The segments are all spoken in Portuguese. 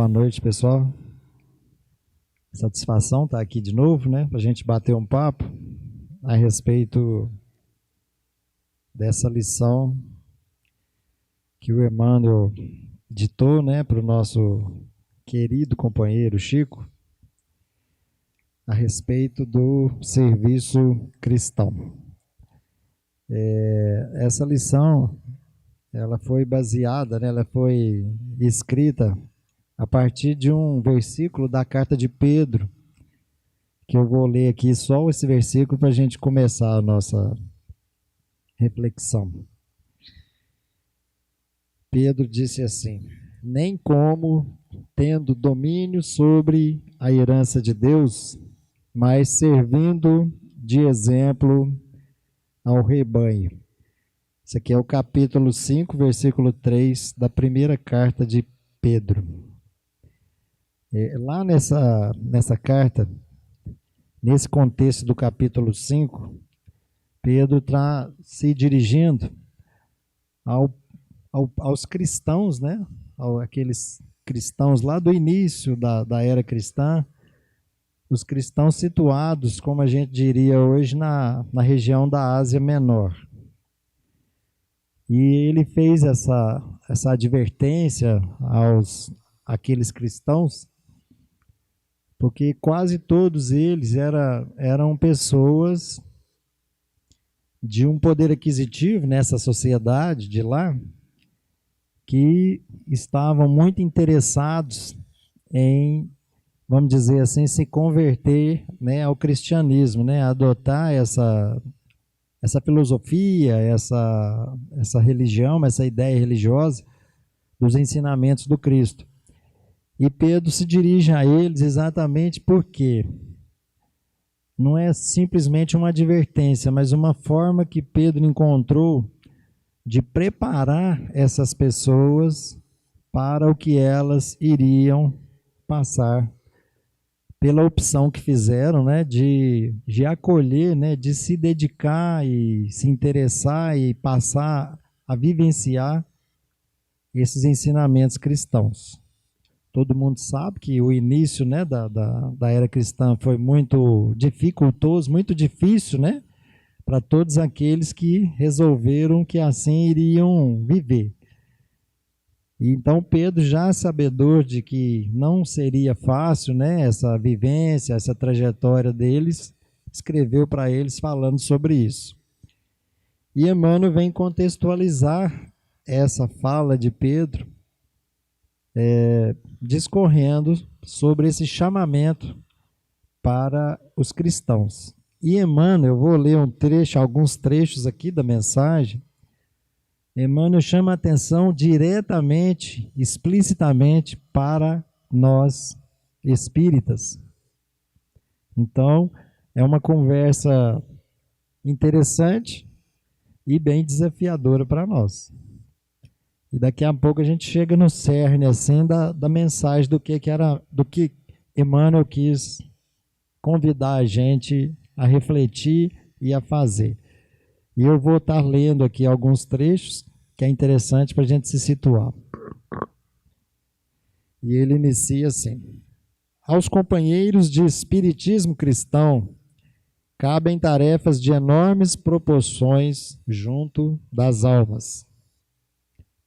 Boa noite, pessoal. Satisfação estar aqui de novo, né? Para a gente bater um papo a respeito dessa lição que o Emmanuel ditou, né, para o nosso querido companheiro Chico, a respeito do serviço cristão. Essa lição, ela foi baseada, né, ela foi escrita a partir de um versículo da carta de Pedro, que eu vou ler aqui só esse versículo para a gente começar a nossa reflexão. Pedro disse assim: nem como tendo domínio sobre a herança de Deus, mas servindo de exemplo ao rebanho. Isso aqui é o capítulo 5, versículo 3 da primeira carta de Pedro. Lá nessa carta, nesse contexto do capítulo 5, Pedro está se dirigindo aos cristãos, né? Aqueles cristãos lá do início da era cristã, os cristãos situados, como a gente diria hoje, na região da Ásia Menor. E ele fez essa advertência àqueles cristãos, porque quase todos eles eram pessoas de um poder aquisitivo nessa sociedade de lá, que estavam muito interessados em, vamos dizer assim, se converter, né, ao cristianismo, né, adotar essa filosofia, essa religião, essa ideia religiosa dos ensinamentos do Cristo. E Pedro se dirige a eles exatamente porque não é simplesmente uma advertência, mas uma forma que Pedro encontrou de preparar essas pessoas para o que elas iriam passar, pela opção que fizeram, né, de acolher, né, de se dedicar e se interessar e passar a vivenciar esses ensinamentos cristãos. Todo mundo sabe que o início, né, da era cristã foi muito dificultoso, muito difícil, né, para todos aqueles que resolveram que assim iriam viver. E então Pedro, já sabedor de que não seria fácil, né, essa vivência, essa trajetória deles, escreveu para eles falando sobre isso. E Emmanuel vem contextualizar essa fala de Pedro, discorrendo sobre esse chamamento para os cristãos. E Emmanuel, eu vou ler alguns trechos aqui da mensagem. Emmanuel chama a atenção diretamente, explicitamente para nós espíritas. Então, é uma conversa interessante e bem desafiadora para nós. E daqui a pouco a gente chega no cerne assim da mensagem do que Emmanuel quis convidar a gente a refletir e a fazer. E eu vou estar lendo aqui alguns trechos que é interessante para a gente se situar. E ele inicia assim: aos companheiros de espiritismo cristão cabem tarefas de enormes proporções junto das almas.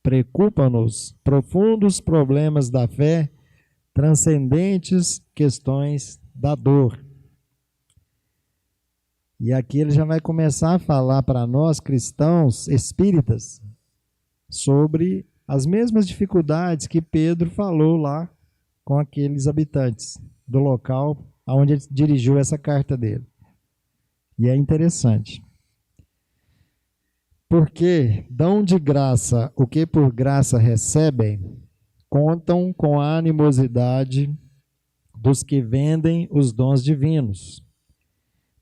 Preocupam-nos profundos problemas da fé, transcendentes questões da dor. E aqui ele já vai começar a falar para nós, cristãos espíritas, sobre as mesmas dificuldades que Pedro falou lá com aqueles habitantes do local onde ele dirigiu essa carta dele. E é interessante. Porque dão de graça o que por graça recebem, contam com a animosidade dos que vendem os dons divinos.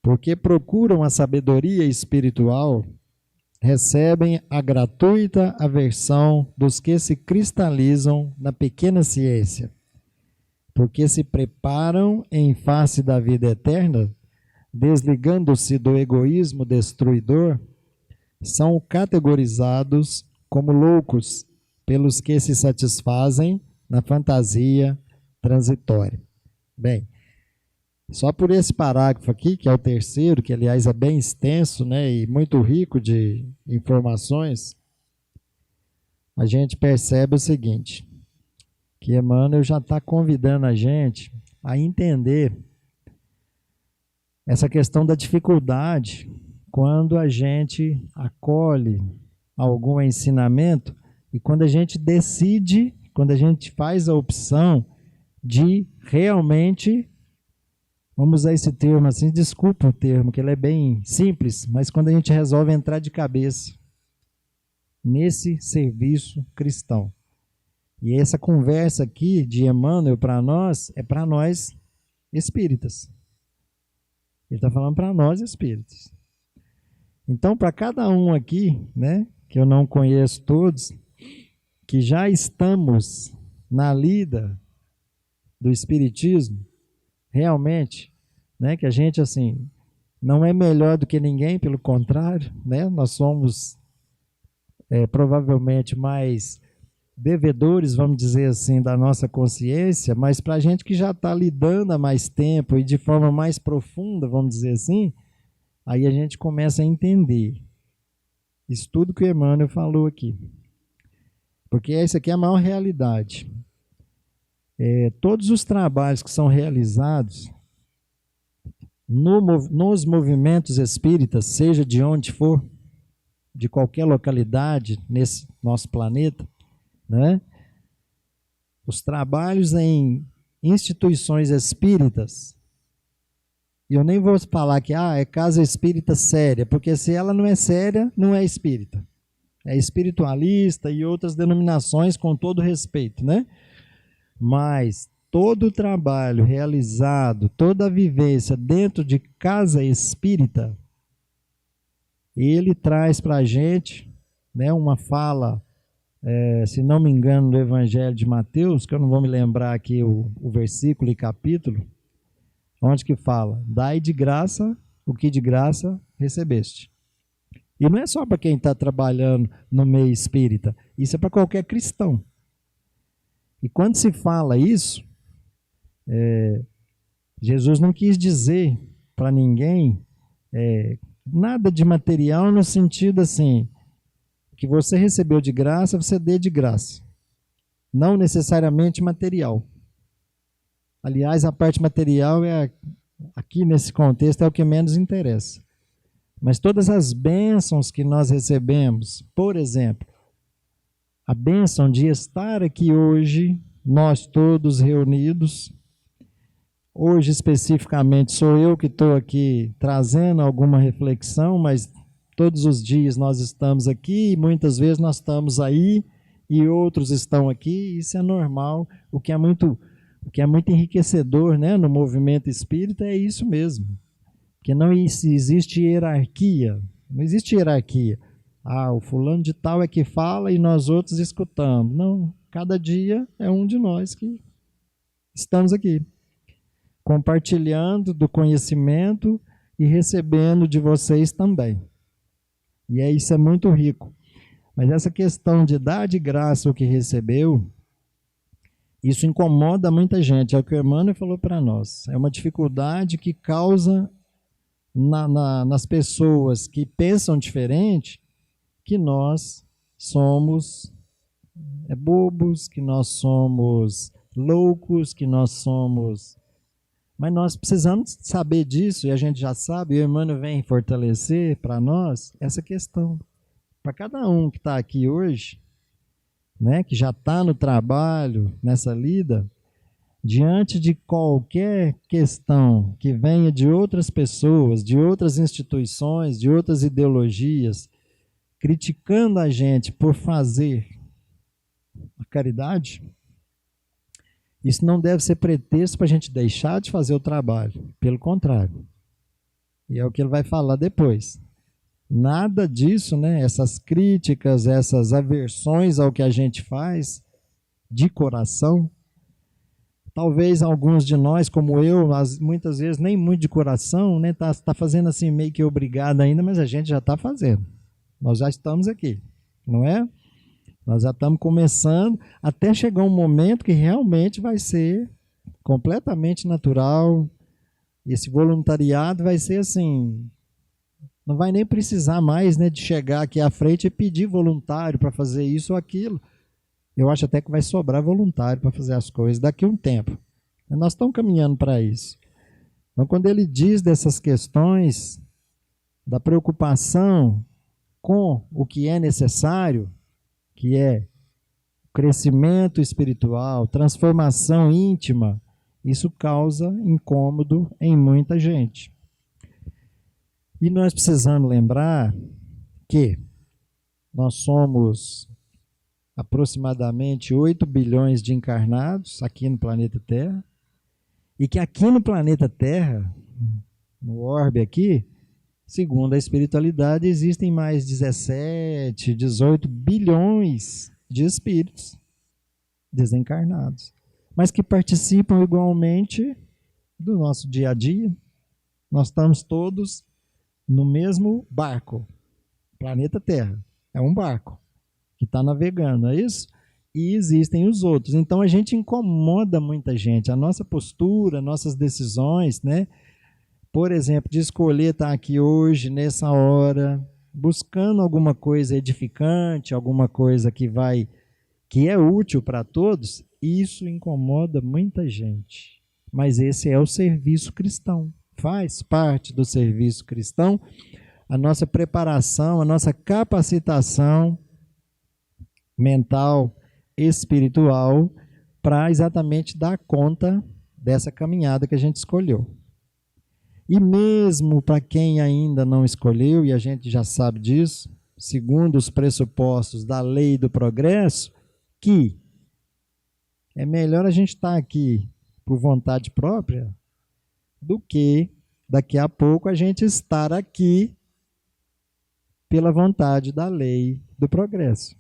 Porque procuram a sabedoria espiritual, recebem a gratuita aversão dos que se cristalizam na pequena ciência. Porque se preparam em face da vida eterna, desligando-se do egoísmo destruidor, são categorizados como loucos pelos que se satisfazem na fantasia transitória. Bem, só por esse parágrafo aqui, que é o terceiro, que aliás é bem extenso, né, e muito rico de informações, a gente percebe o seguinte, que Emmanuel já está convidando a gente a entender essa questão da dificuldade quando a gente acolhe algum ensinamento e quando a gente decide, quando a gente faz a opção de realmente, vamos usar esse termo assim, desculpa o termo, que ele é bem simples, mas quando a gente resolve entrar de cabeça nesse serviço cristão. E essa conversa aqui de Emmanuel para nós, é para nós espíritas. Ele está falando para nós espíritas. Então, para cada um aqui, né, que eu não conheço todos, que já estamos na lida do espiritismo, realmente, né, que a gente assim não é melhor do que ninguém, pelo contrário, né, nós somos provavelmente mais devedores, vamos dizer assim, da nossa consciência, mas para a gente que já está lidando há mais tempo e de forma mais profunda, vamos dizer assim, aí a gente começa a entender isso tudo que o Emmanuel falou aqui. Porque essa aqui é a maior realidade. Todos os trabalhos que são realizados nos movimentos espíritas, seja de onde for, de qualquer localidade nesse nosso planeta, né? Os trabalhos em instituições espíritas, e eu nem vou falar que é casa espírita séria, porque se ela não é séria, não é espírita. É espiritualista e outras denominações, com todo respeito, né? Mas todo o trabalho realizado, toda a vivência dentro de casa espírita, ele traz para a gente, né, uma fala, se não me engano, do Evangelho de Mateus, que eu não vou me lembrar aqui o versículo e capítulo, onde que fala, dai de graça o que de graça recebeste. E não é só para quem está trabalhando no meio espírita, isso é para qualquer cristão. E quando se fala isso, Jesus não quis dizer para ninguém nada de material no sentido assim, que você recebeu de graça, você dê de graça. Não necessariamente material. Aliás, a parte material aqui nesse contexto é o que menos interessa. Mas todas as bênçãos que nós recebemos, por exemplo, a bênção de estar aqui hoje, nós todos reunidos, hoje especificamente sou eu que estou aqui trazendo alguma reflexão, mas todos os dias nós estamos aqui e muitas vezes nós estamos aí e outros estão aqui, isso é normal. O que é muito enriquecedor, né, no movimento espírita é isso mesmo, que não existe hierarquia, não existe hierarquia. O fulano de tal é que fala e nós outros escutamos. Não, cada dia é um de nós que estamos aqui, compartilhando do conhecimento e recebendo de vocês também. E isso é muito rico. Mas essa questão de dar de graça o que recebeu, isso incomoda muita gente. É o que o Emmanuel falou para nós. É uma dificuldade que causa nas pessoas que pensam diferente, que nós somos bobos, que nós somos loucos, que nós somos... Mas nós precisamos saber disso, e a gente já sabe, e o Emmanuel vem fortalecer para nós essa questão. Para cada um que está aqui hoje, né, que já está no trabalho, nessa lida, diante de qualquer questão que venha de outras pessoas, de outras instituições, de outras ideologias, criticando a gente por fazer a caridade, isso não deve ser pretexto para a gente deixar de fazer o trabalho. Pelo contrário. E é o que ele vai falar depois. Nada disso, né? Essas críticas, essas aversões ao que a gente faz de coração. Talvez alguns de nós, como eu, muitas vezes nem muito de coração, né? Tá fazendo assim meio que obrigado ainda, mas a gente já está fazendo. Nós já estamos aqui, não é? Nós já estamos começando, até chegar um momento que realmente vai ser completamente natural. Esse voluntariado vai ser assim, não vai nem precisar mais, né, de chegar aqui à frente e pedir voluntário para fazer isso ou aquilo. Eu acho até que vai sobrar voluntário para fazer as coisas daqui a um tempo. Nós estamos caminhando para isso. Então, quando ele diz dessas questões, da preocupação com o que é necessário, que é crescimento espiritual, transformação íntima, isso causa incômodo em muita gente. E nós precisamos lembrar que nós somos aproximadamente 8 bilhões de encarnados aqui no planeta Terra, e que aqui no planeta Terra, no orbe aqui, segundo a espiritualidade, existem mais 17, 18 bilhões de espíritos desencarnados, mas que participam igualmente do nosso dia a dia. Nós estamos todos no mesmo barco. Planeta Terra é um barco que está navegando, não é isso? E existem os outros. Então a gente incomoda muita gente. A nossa postura, nossas decisões, né? Por exemplo, de escolher estar aqui hoje, nessa hora, buscando alguma coisa edificante, alguma coisa que é útil para todos, isso incomoda muita gente. Mas esse é o serviço cristão. Faz parte do serviço cristão a nossa preparação, a nossa capacitação mental, espiritual, para exatamente dar conta dessa caminhada que a gente escolheu. E mesmo para quem ainda não escolheu, e a gente já sabe disso, segundo os pressupostos da lei do progresso, que é melhor a gente estar aqui por vontade própria do que daqui a pouco a gente estar aqui pela vontade da lei do progresso.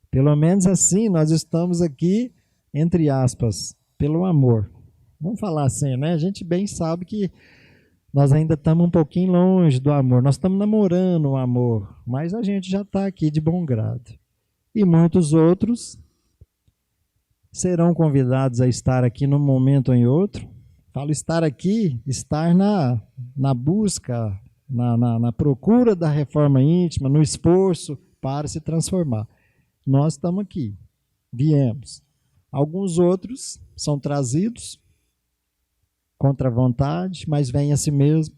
Pelo menos assim, nós estamos aqui, entre aspas, pelo amor. Vamos falar assim, né? A gente bem sabe que nós ainda estamos um pouquinho longe do amor. Nós estamos namorando o amor, mas a gente já está aqui de bom grado. E muitos outros serão convidados a estar aqui num momento ou em outro. Falo estar aqui, estar na busca, na procura da reforma íntima, no esforço para se transformar. Nós estamos aqui, viemos. Alguns outros são trazidos contra a vontade, mas vêm a si mesmo.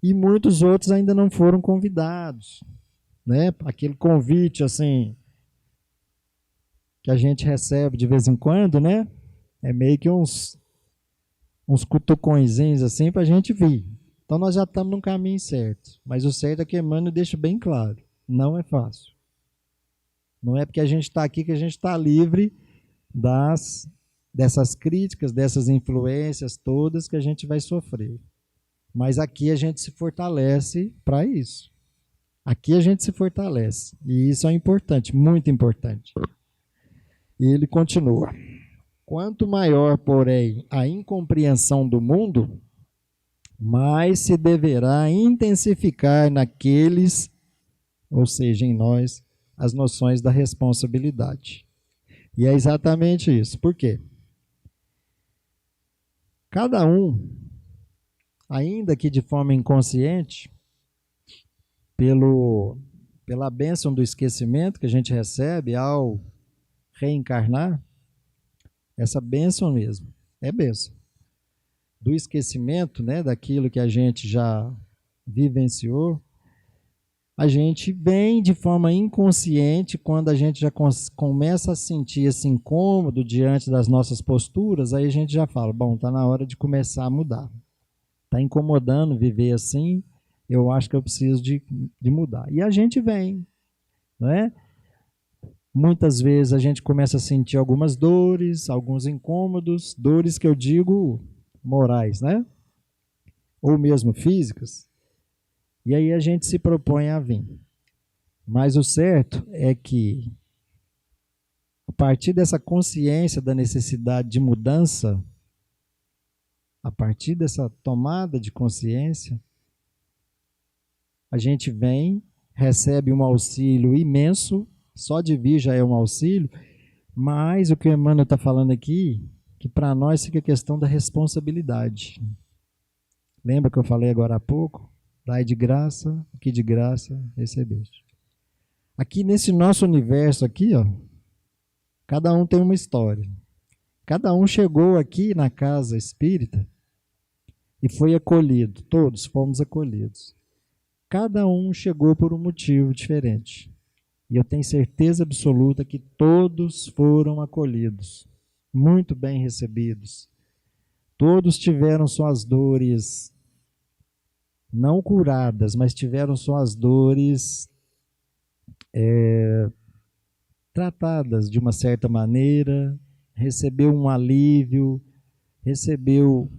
E muitos outros ainda não foram convidados, né? Aquele convite assim que a gente recebe de vez em quando, né? É meio que uns cutucõezinhos assim para a gente vir. Então nós já estamos no caminho certo. Mas o certo é que Emmanuel deixa bem claro, não é fácil. Não é porque a gente está aqui que a gente está livre dessas críticas, dessas influências todas que a gente vai sofrer. Mas aqui a gente se fortalece para isso. Aqui a gente se fortalece. E isso é importante, muito importante. E ele continua. Quanto maior, porém, a incompreensão do mundo, mais se deverá intensificar naqueles, ou seja, em nós, as noções da responsabilidade. E é exatamente isso. Por quê? Cada um, ainda que de forma inconsciente, pela bênção do esquecimento que a gente recebe ao reencarnar, essa bênção mesmo, é bênção. Do esquecimento, né, daquilo que a gente já vivenciou, a gente vem de forma inconsciente, quando a gente já começa a sentir esse incômodo diante das nossas posturas, aí a gente já fala, bom, está na hora de começar a mudar. Está incomodando viver assim, eu acho que eu preciso de mudar. E a gente vem, não é? Muitas vezes a gente começa a sentir algumas dores, alguns incômodos, dores que eu digo morais, né? Ou mesmo físicas. E aí a gente se propõe a vir. Mas o certo é que, a partir dessa consciência da necessidade de mudança, a partir dessa tomada de consciência, a gente vem, recebe um auxílio imenso, só de vir já é um auxílio, mas o que o Emmanuel está falando aqui, que para nós fica a questão da responsabilidade. Lembra que eu falei agora há pouco? Dai de graça, o que de graça recebeste. Aqui nesse nosso universo aqui, ó, cada um tem uma história. Cada um chegou aqui na casa espírita e foi acolhido. Todos fomos acolhidos. Cada um chegou por um motivo diferente. E eu tenho certeza absoluta que todos foram acolhidos, muito bem recebidos. Todos tiveram suas dores não curadas, mas tiveram suas dores tratadas de uma certa maneira, recebeu um alívio, recebeu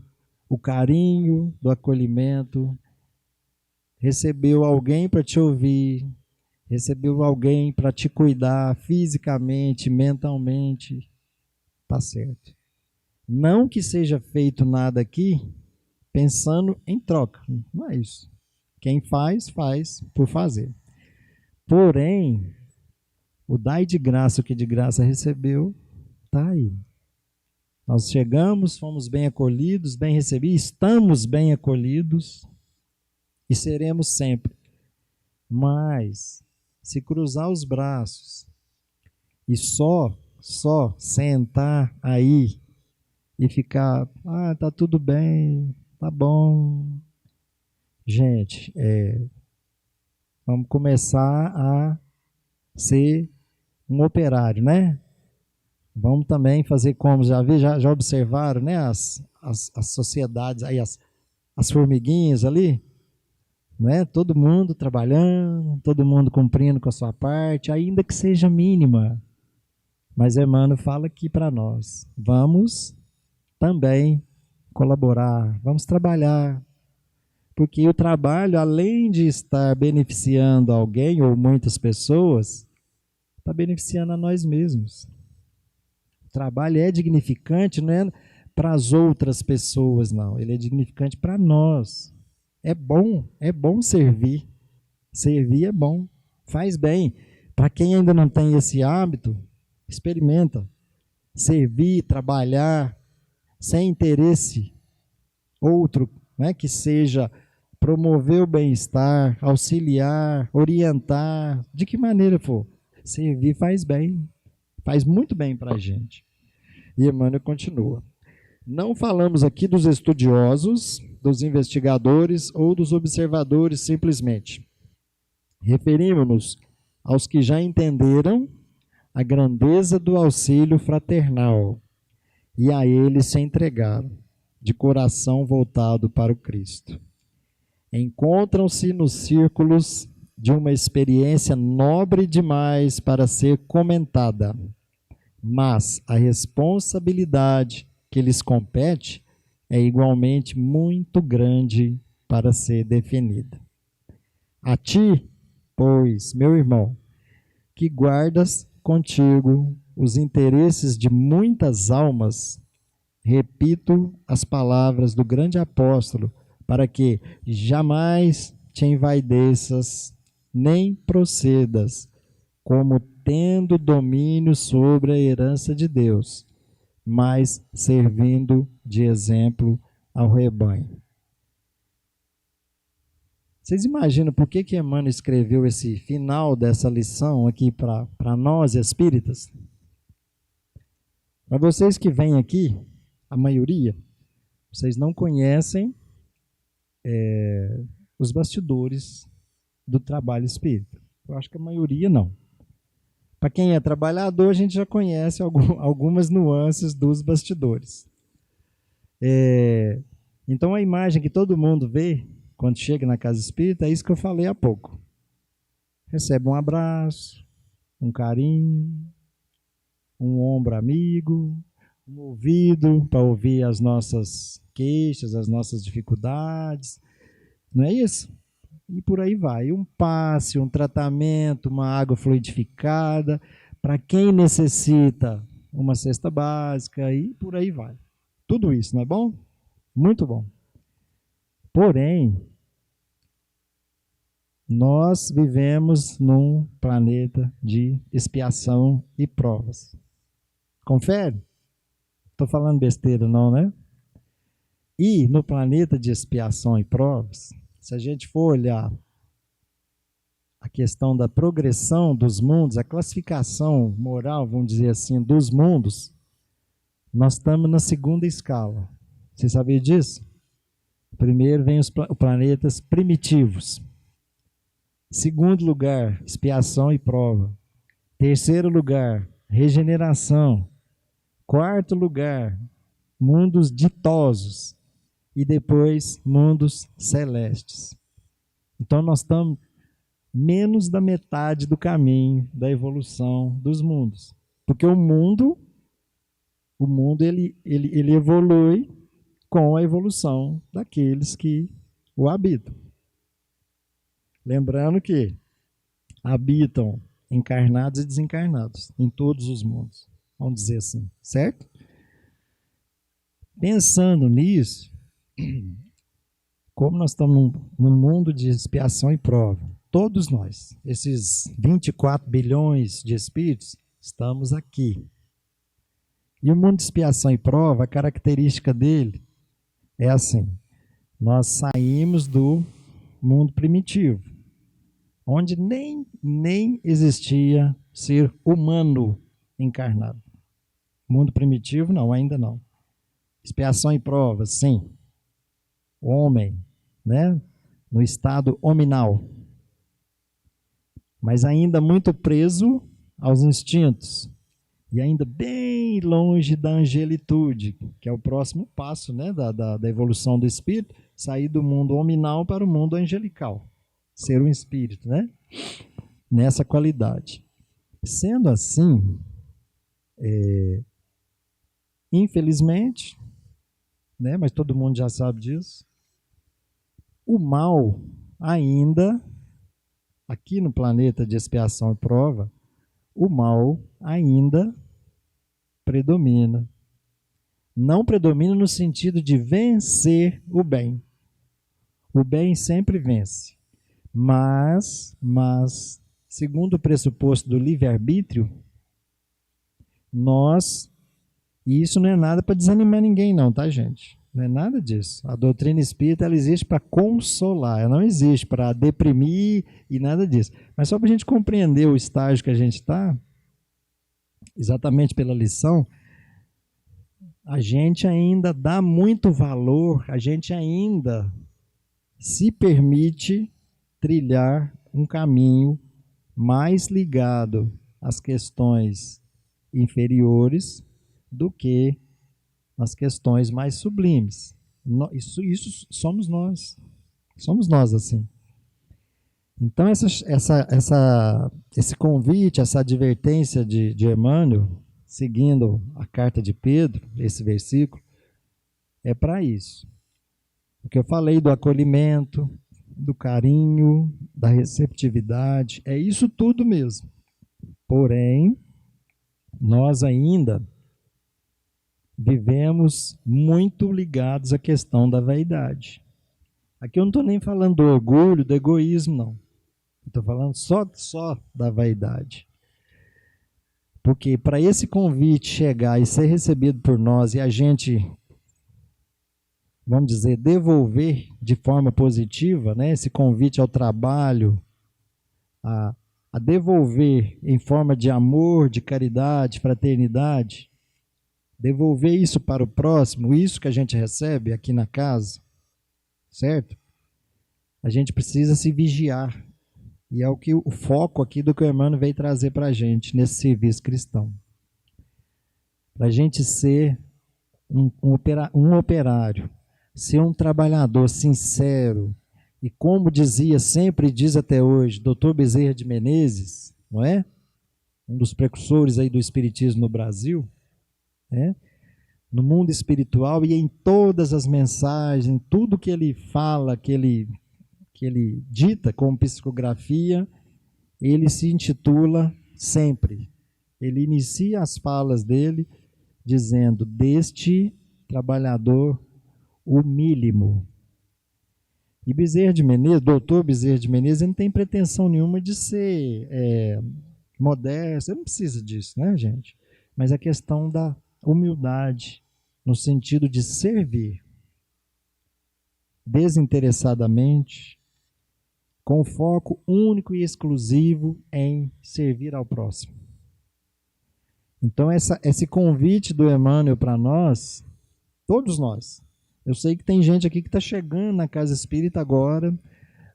o carinho do acolhimento, recebeu alguém para te ouvir, recebeu alguém para te cuidar fisicamente, mentalmente, tá certo. Não que seja feito nada aqui pensando em troca, não é isso. Quem faz, faz por fazer. Porém, o dai de graça, o que de graça recebeu, tá aí. Nós chegamos, fomos bem acolhidos, bem recebidos, estamos bem acolhidos e seremos sempre. Mas, se cruzar os braços e só sentar aí e ficar, tá tudo bem, tá bom. Gente, vamos começar a ser um operário, né? Vamos também fazer como, já observaram, né? As sociedades, aí as formiguinhas ali, né? Todo mundo trabalhando, todo mundo cumprindo com a sua parte, ainda que seja mínima. Mas Emmanuel fala aqui para nós, vamos também colaborar, vamos trabalhar, porque o trabalho, além de estar beneficiando alguém ou muitas pessoas, está beneficiando a nós mesmos. O trabalho é dignificante, não é para as outras pessoas, não. Ele é dignificante para nós. É bom servir. Servir é bom, faz bem. Para quem ainda não tem esse hábito, experimenta. Servir, trabalhar, sem interesse outro, né, que seja promover o bem-estar, auxiliar, orientar, de que maneira for. Servir faz bem, faz muito bem para a gente. E Emmanuel continua. Não falamos aqui dos estudiosos, dos investigadores ou dos observadores simplesmente. Referimos-nos aos que já entenderam a grandeza do auxílio fraternal e a eles se entregaram, de coração voltado para o Cristo. Encontram-se nos círculos de uma experiência nobre demais para ser comentada, mas a responsabilidade que lhes compete é igualmente muito grande para ser definida. A ti, pois, meu irmão, que guardas contigo os interesses de muitas almas, repito as palavras do grande apóstolo, para que jamais te envaideças, nem procedas, como tendo domínio sobre a herança de Deus, mas servindo de exemplo ao rebanho. Vocês imaginam por que Emmanuel escreveu esse final dessa lição aqui para nós espíritas? Para vocês que vêm aqui, a maioria, vocês não conhecem os bastidores do trabalho espírita. Eu acho que a maioria não. Para quem é trabalhador, a gente já conhece algumas nuances dos bastidores. Então, a imagem que todo mundo vê quando chega na casa espírita é isso que eu falei há pouco. Recebe um abraço, um carinho, um ombro amigo, um ouvido para ouvir as nossas queixas, as nossas dificuldades. Não é isso? E por aí vai. Um passe, um tratamento, uma água fluidificada, para quem necessita uma cesta básica e por aí vai. Tudo isso, não é bom? Muito bom. Porém, nós vivemos num planeta de expiação e provas. Confere? estou falando besteira não, né? E no planeta de expiação e provas, se a gente for olhar a questão da progressão dos mundos, a classificação moral, vamos dizer assim, dos mundos, nós estamos na segunda escala. Você sabia disso? Primeiro vem os planetas primitivos. Segundo lugar, expiação e prova. Terceiro lugar, regeneração. Quarto lugar, mundos ditosos. E depois, mundos celestes. Então, nós estamos menos da metade do caminho da evolução dos mundos. Porque o mundo ele evolui com a evolução daqueles que o habitam. Lembrando que habitam encarnados e desencarnados em todos os mundos, vamos dizer assim, certo? Pensando nisso, como nós estamos num mundo de expiação e prova, todos nós, esses 24 bilhões de espíritos, estamos aqui. E o mundo de expiação e prova, a característica dele é assim: nós saímos do mundo primitivo, onde nem existia ser humano encarnado. Mundo primitivo, não, ainda não. Expiação e prova, sim. Homem, né? No estado hominal. Mas ainda muito preso aos instintos. E ainda bem longe da angelitude, que é o próximo passo, né, da evolução do espírito, sair do mundo hominal para o mundo angelical. Ser um espírito, né? Nessa qualidade. Sendo assim, infelizmente, né, mas todo mundo já sabe disso, o mal ainda, aqui no planeta de expiação e prova, o mal ainda predomina. Não predomina no sentido de vencer o bem. O bem sempre vence. Mas segundo o pressuposto do livre-arbítrio, e isso não é nada para desanimar ninguém não, tá, gente? Não é nada disso. A doutrina espírita, ela existe para consolar, ela não existe para deprimir e nada disso. Mas só para a gente compreender o estágio que a gente está, exatamente pela lição, a gente ainda dá muito valor, a gente ainda se permite trilhar um caminho mais ligado às questões inferiores do que as questões mais sublimes. Isso somos nós. Somos nós assim. Então, esse convite, essa advertência de Emmanuel, seguindo a carta de Pedro, esse versículo, é para isso. Porque eu falei do acolhimento, do carinho, da receptividade, é isso tudo mesmo. Porém, nós ainda vivemos muito ligados à questão da vaidade. Aqui eu não estou nem falando do orgulho, do egoísmo, não. Estou falando só da vaidade. Porque para esse convite chegar e ser recebido por nós e a gente, vamos dizer, devolver de forma positiva, né, esse convite ao trabalho, a devolver em forma de amor, de caridade, fraternidade, devolver isso para o próximo, isso que a gente recebe aqui na casa, certo? A gente precisa se vigiar. E é o foco aqui do que o Emmanuel veio trazer para a gente nesse serviço cristão. Para a gente ser um operário, ser um trabalhador sincero, e como dizia, sempre diz até hoje, Dr. Bezerra de Menezes, não é? Um dos precursores aí do espiritismo no Brasil, né? No mundo espiritual e em todas as mensagens, tudo que ele fala, que ele dita como psicografia, ele se intitula sempre. Ele inicia as falas dele dizendo: deste trabalhador humílimo. E Bezerra de Menezes, doutor Bezerra de Menezes, ele não tem pretensão nenhuma de ser modesto, ele não precisa disso, né, gente? Mas a questão da humildade, no sentido de servir desinteressadamente, com foco único e exclusivo em servir ao próximo. Então, esse convite do Emmanuel para nós, todos nós, eu sei que tem gente aqui que está chegando na casa espírita agora,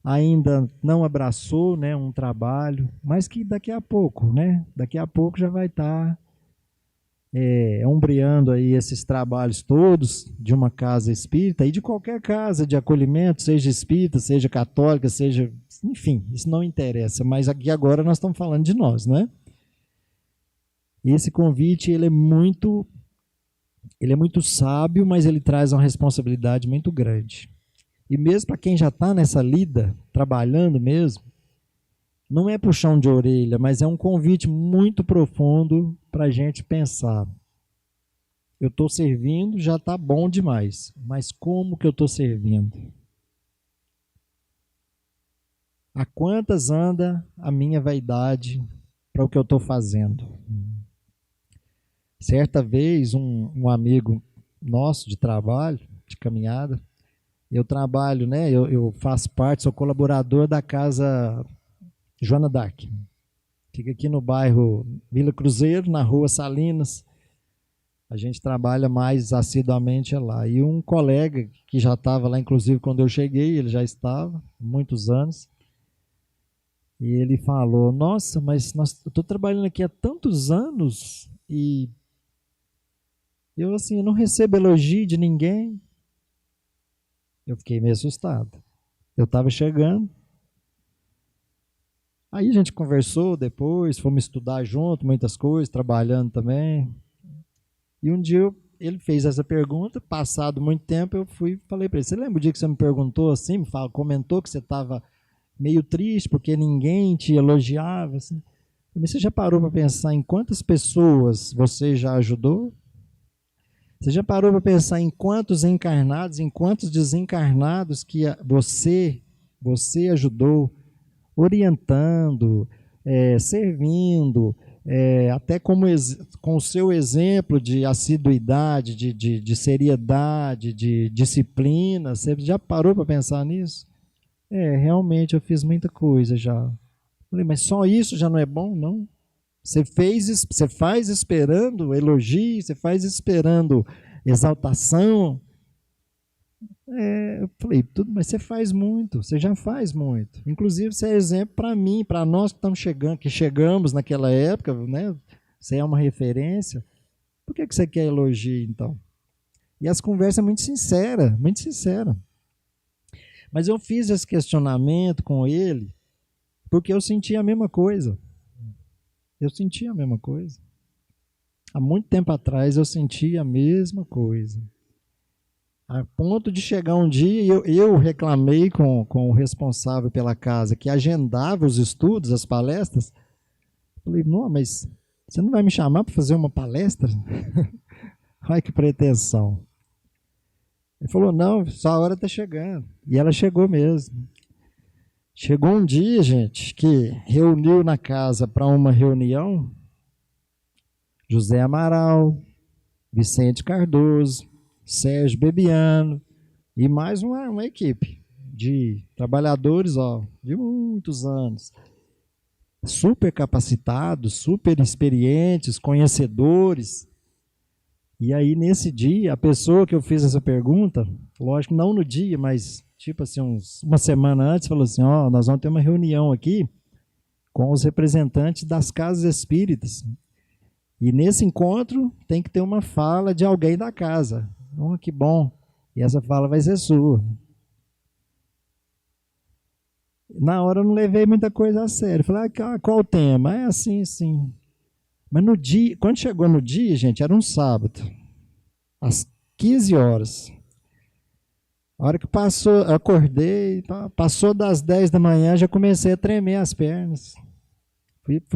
ainda não abraçou, né, um trabalho, mas que daqui a pouco, né, daqui a pouco já vai estar ombreando aí esses trabalhos todos de uma casa espírita e de qualquer casa de acolhimento, seja espírita, seja católica, seja, enfim, isso não interessa, mas aqui agora nós estamos falando de nós, né? E esse convite, ele é muito sábio, mas ele traz uma responsabilidade muito grande. E mesmo para quem já está nessa lida, trabalhando mesmo, não é puxão de orelha, mas é um convite muito profundo para a gente pensar. Eu estou servindo, já está bom demais, mas como que eu estou servindo? A quantas anda a minha vaidade para o que eu estou fazendo? Certa vez, um amigo nosso de trabalho, de caminhada, eu trabalho, né? Eu faço parte, sou colaborador da casa Joana d'Arc. Fica aqui no bairro Vila Cruzeiro, na rua Salinas. A gente trabalha mais assiduamente lá. E um colega que já estava lá, inclusive quando eu cheguei, ele já estava, há muitos anos. E ele falou, nossa, mas eu estou trabalhando aqui há tantos anos e eu assim, não recebo elogio de ninguém. Eu fiquei meio assustado. Eu estava chegando. Aí a gente conversou depois, fomos estudar junto, muitas coisas, trabalhando também. E um dia ele fez essa pergunta, passado muito tempo, eu falei para ele, você lembra o dia que você me perguntou assim, comentou que você estava meio triste porque ninguém te elogiava? Assim. Mas você já parou para pensar em quantas pessoas você já ajudou? Você já parou para pensar em quantos encarnados, em quantos desencarnados que você ajudou, orientando, servindo, até com o seu exemplo de assiduidade, de seriedade, de disciplina? Você já parou para pensar nisso? Realmente eu fiz muita coisa já. Falei, mas só isso já não é bom? Não. Você faz esperando elogio, você faz esperando exaltação. Eu falei, tudo, mas você faz muito, você já faz muito. Inclusive, você é exemplo para mim, para nós que estamos chegando, que chegamos naquela época, né? Você é uma referência. Por que você quer elogio, então? E as conversas muito sinceras, muito sinceras. Mas eu fiz esse questionamento com ele porque eu sentia a mesma coisa. Eu sentia a mesma coisa. Há muito tempo atrás eu sentia a mesma coisa. A ponto de chegar um dia, eu reclamei com o responsável pela casa, que agendava os estudos, as palestras. Falei, não, mas você não vai me chamar para fazer uma palestra? Ai, que pretensão. Ele falou, não, sua hora está chegando. E ela chegou mesmo. Chegou um dia, gente, que reuniu na casa para uma reunião José Amaral, Vicente Cardoso, Sérgio Bebiano e mais uma equipe de trabalhadores de muitos anos, super capacitados, super experientes, conhecedores. E aí, nesse dia, a pessoa que eu fiz essa pergunta, lógico, não no dia, mas tipo assim, uma semana antes, falou assim, nós vamos ter uma reunião aqui com os representantes das casas espíritas. E nesse encontro tem que ter uma fala de alguém da casa. Que bom. E essa fala vai ser sua. Na hora eu não levei muita coisa a sério. Falei, qual o tema? É assim, sim. Mas no dia, quando chegou no dia, gente, era um sábado, às 15 horas. A hora que passou, eu acordei, passou das 10 da manhã, já comecei a tremer as pernas.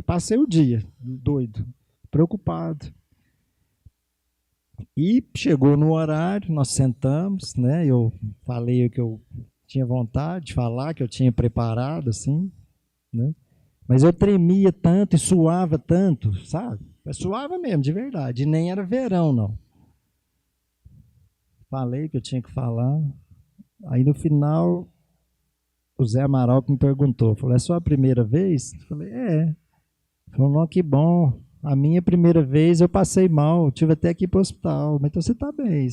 Passei o dia, doido, preocupado. E chegou no horário, nós sentamos, né? Eu falei o que eu tinha vontade de falar, que eu tinha preparado, assim, né? Mas eu tremia tanto e suava tanto, sabe? Mas suava mesmo, de verdade. E nem era verão, não. falei que eu tinha que falar. Aí no final, o Zé Amaral me perguntou, falou, é só a primeira vez? Eu falei, é. Falou, não, que bom. A minha primeira vez eu passei mal, tive até que ir para o hospital. Mas então você está bem.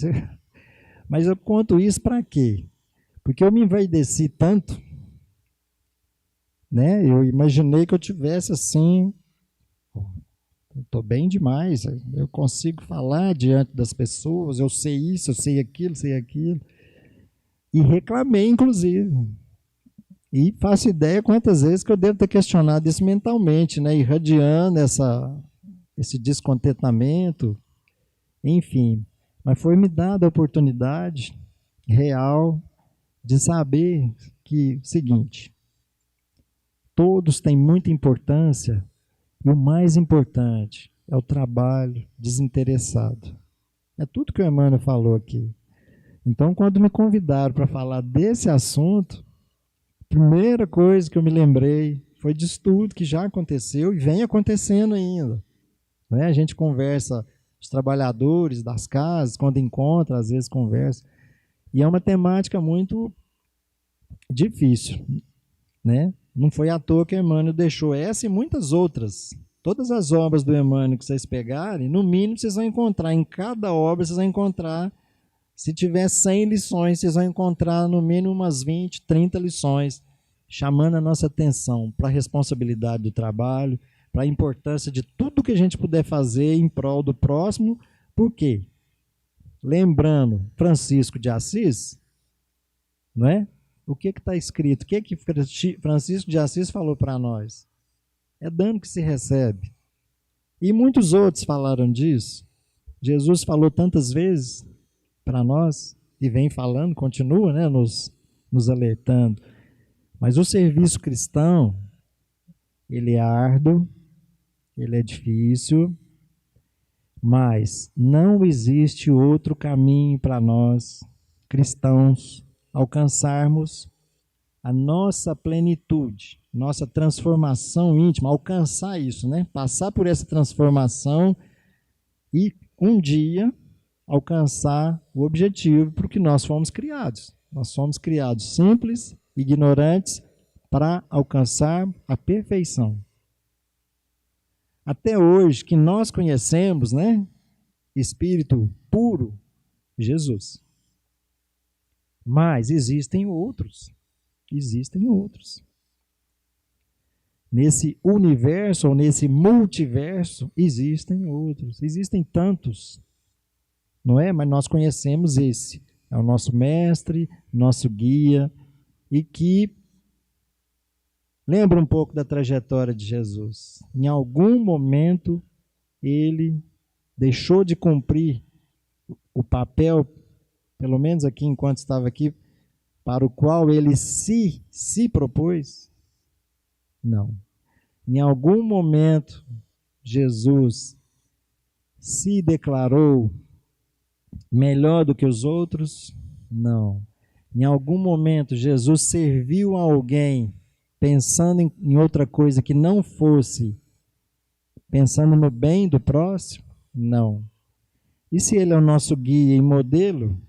Mas eu conto isso para quê? Porque eu me envaideci tanto, né? Eu imaginei que eu tivesse assim, estou bem demais, eu consigo falar diante das pessoas, eu sei isso, eu sei aquilo, sei aquilo. E reclamei, inclusive. E faço ideia quantas vezes que eu devo ter questionado isso mentalmente, né? Irradiando esse descontentamento, enfim. Mas foi me dada a oportunidade real de saber que, seguinte, todos têm muita importância e o mais importante é o trabalho desinteressado. É tudo que o Emmanuel falou aqui. Então, quando me convidaram para falar desse assunto, a primeira coisa que eu me lembrei foi disso tudo que já aconteceu e vem acontecendo ainda. Né? A gente conversa, os trabalhadores das casas, quando encontra, às vezes conversa. E é uma temática muito difícil, né? Não foi à toa que o Emmanuel deixou essa e muitas outras. Todas as obras do Emmanuel que vocês pegarem, no mínimo vocês vão encontrar, em cada obra vocês vão encontrar, se tiver 100 lições, vocês vão encontrar no mínimo umas 20, 30 lições, chamando a nossa atenção para a responsabilidade do trabalho, para a importância de tudo que a gente puder fazer em prol do próximo. Por quê? Lembrando Francisco de Assis, não é? O que está escrito? O que Francisco de Assis falou para nós? É dano que se recebe. E muitos outros falaram disso. Jesus falou tantas vezes para nós, e vem falando, continua, né, nos alertando. Mas o serviço cristão, ele é árduo, ele é difícil, mas não existe outro caminho para nós, cristãos, alcançarmos a nossa plenitude, nossa transformação íntima, alcançar isso, né? Passar por essa transformação e um dia alcançar o objetivo para o que nós fomos criados. Nós fomos criados simples, ignorantes, para alcançar a perfeição. Até hoje, que nós conhecemos, né? Espírito puro, Jesus. Mas existem outros. Existem outros. Nesse universo ou nesse multiverso, existem outros. Existem tantos. Não é? Mas nós conhecemos esse. É o nosso mestre, nosso guia, e que lembra um pouco da trajetória de Jesus. Em algum momento, ele deixou de cumprir o papel, pelo menos aqui enquanto estava aqui, para o qual ele se propôs? Não. Em algum momento, Jesus se declarou melhor do que os outros? Não. Em algum momento, Jesus serviu a alguém pensando em outra coisa que não fosse pensando no bem do próximo? Não. E se ele é o nosso guia e modelo,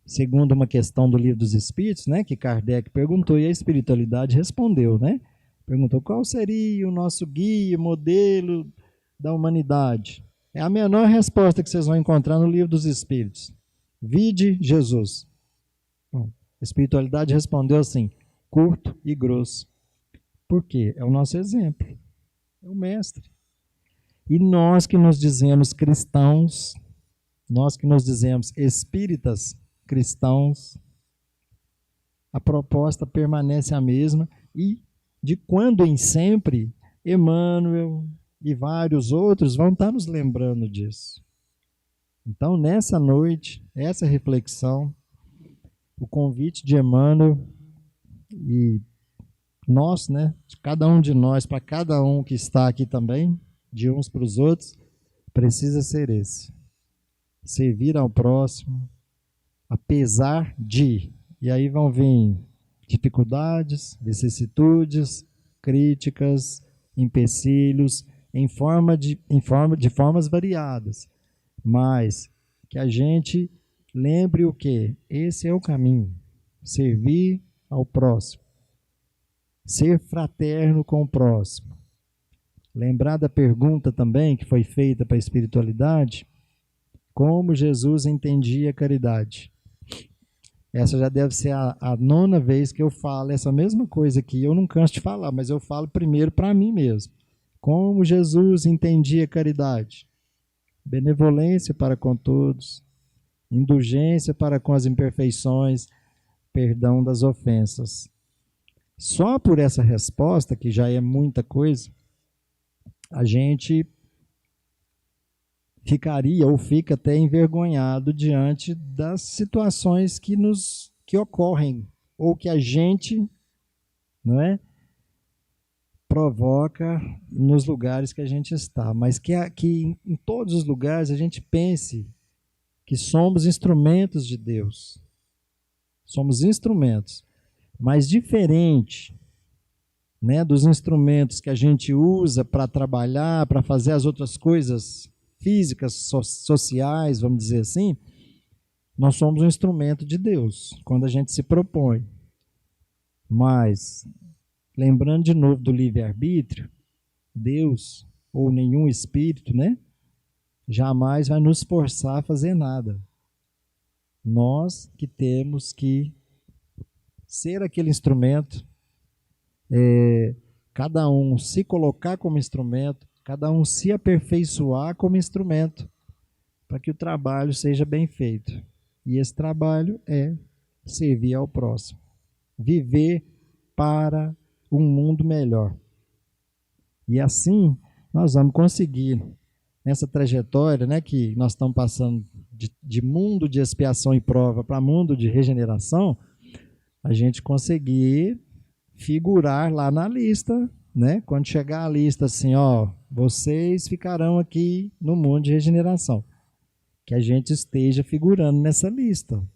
segundo uma questão do Livro dos Espíritos, né, que Kardec perguntou e a espiritualidade respondeu, né? Perguntou qual seria o nosso guia, modelo da humanidade. É a menor resposta que vocês vão encontrar no Livro dos Espíritos. Vide Jesus. Bom, a espiritualidade respondeu assim, curto e grosso. Por quê? É o nosso exemplo. É o mestre. E nós que nos dizemos cristãos, nós que nos dizemos espíritas cristãos, a proposta permanece a mesma e de quando em sempre, Emmanuel e vários outros vão estar nos lembrando disso. Então, nessa noite, essa reflexão, o convite de Emmanuel e nós, né, cada um de nós, para cada um que está aqui também, de uns para os outros, precisa ser esse. Servir ao próximo, apesar de, e aí vão vir dificuldades, vicissitudes, críticas, empecilhos, de formas variadas, mas que a gente lembre o quê? Esse é o caminho. Servir ao próximo. Ser fraterno com o próximo. Lembrar da pergunta também que foi feita para a espiritualidade, como Jesus entendia a caridade. Essa já deve ser a 9ª vez que eu falo essa mesma coisa aqui. Eu não canso de falar, mas eu falo primeiro para mim mesmo. Como Jesus entendia a caridade. Benevolência para com todos, indulgência para com as imperfeições, perdão das ofensas. Só por essa resposta, que já é muita coisa, a gente ficaria ou fica até envergonhado diante das situações que ocorrem ou que a gente, não é, provoca nos lugares que a gente está, mas que em todos os lugares a gente pense que somos instrumentos de Deus. Somos instrumentos, mas diferente, né, dos instrumentos que a gente usa para trabalhar, para fazer as outras coisas físicas, sociais, vamos dizer assim. Nós somos um instrumento de Deus quando a gente se propõe. Mas, lembrando de novo do livre-arbítrio, Deus ou nenhum espírito, né, jamais vai nos forçar a fazer nada. Nós que temos que ser aquele instrumento, cada um se colocar como instrumento, cada um se aperfeiçoar como instrumento, para que o trabalho seja bem feito. E esse trabalho é servir ao próximo, viver para um mundo melhor. E assim nós vamos conseguir, nessa trajetória, né, que nós estamos passando de mundo de expiação e prova para mundo de regeneração, a gente conseguir figurar lá na lista, né? Quando chegar a lista assim, ó, vocês ficarão aqui no mundo de regeneração. Que a gente esteja figurando nessa lista.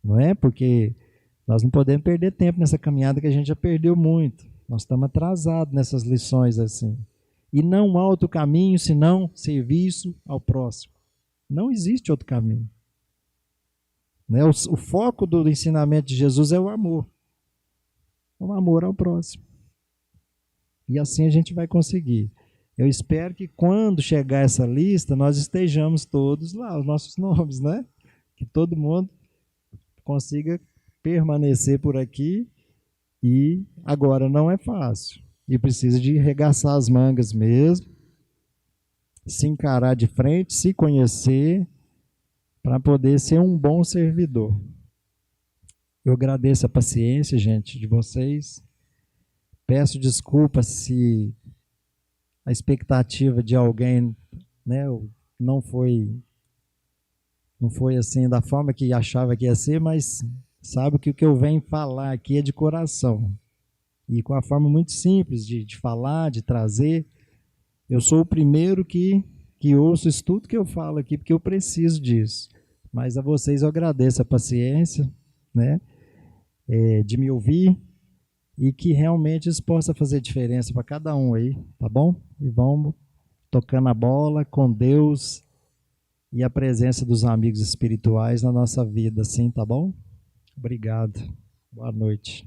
Não é? Porque nós não podemos perder tempo nessa caminhada que a gente já perdeu muito. Nós estamos atrasados nessas lições assim. E não há outro caminho senão serviço ao próximo. Não existe outro caminho. Né? O foco do ensinamento de Jesus é o amor. O amor ao próximo. E assim a gente vai conseguir. Eu espero que quando chegar essa lista, nós estejamos todos lá, os nossos nomes, né? Que todo mundo consiga permanecer por aqui. E agora não é fácil. E precisa de arregaçar as mangas mesmo, se encarar de frente, se conhecer, para poder ser um bom servidor. Eu agradeço a paciência, gente, de vocês. Peço desculpas se a expectativa de alguém, né, não foi assim da forma que achava que ia ser, mas sabe que o que eu venho falar aqui é de coração. E com a forma muito simples de falar, de trazer. Eu sou o primeiro que ouço isso tudo que eu falo aqui, porque eu preciso disso. Mas a vocês eu agradeço a paciência, né, de me ouvir. E que realmente isso possa fazer diferença para cada um aí, tá bom? E vamos tocando a bola com Deus e a presença dos amigos espirituais na nossa vida, assim, tá bom? Obrigado. Boa noite.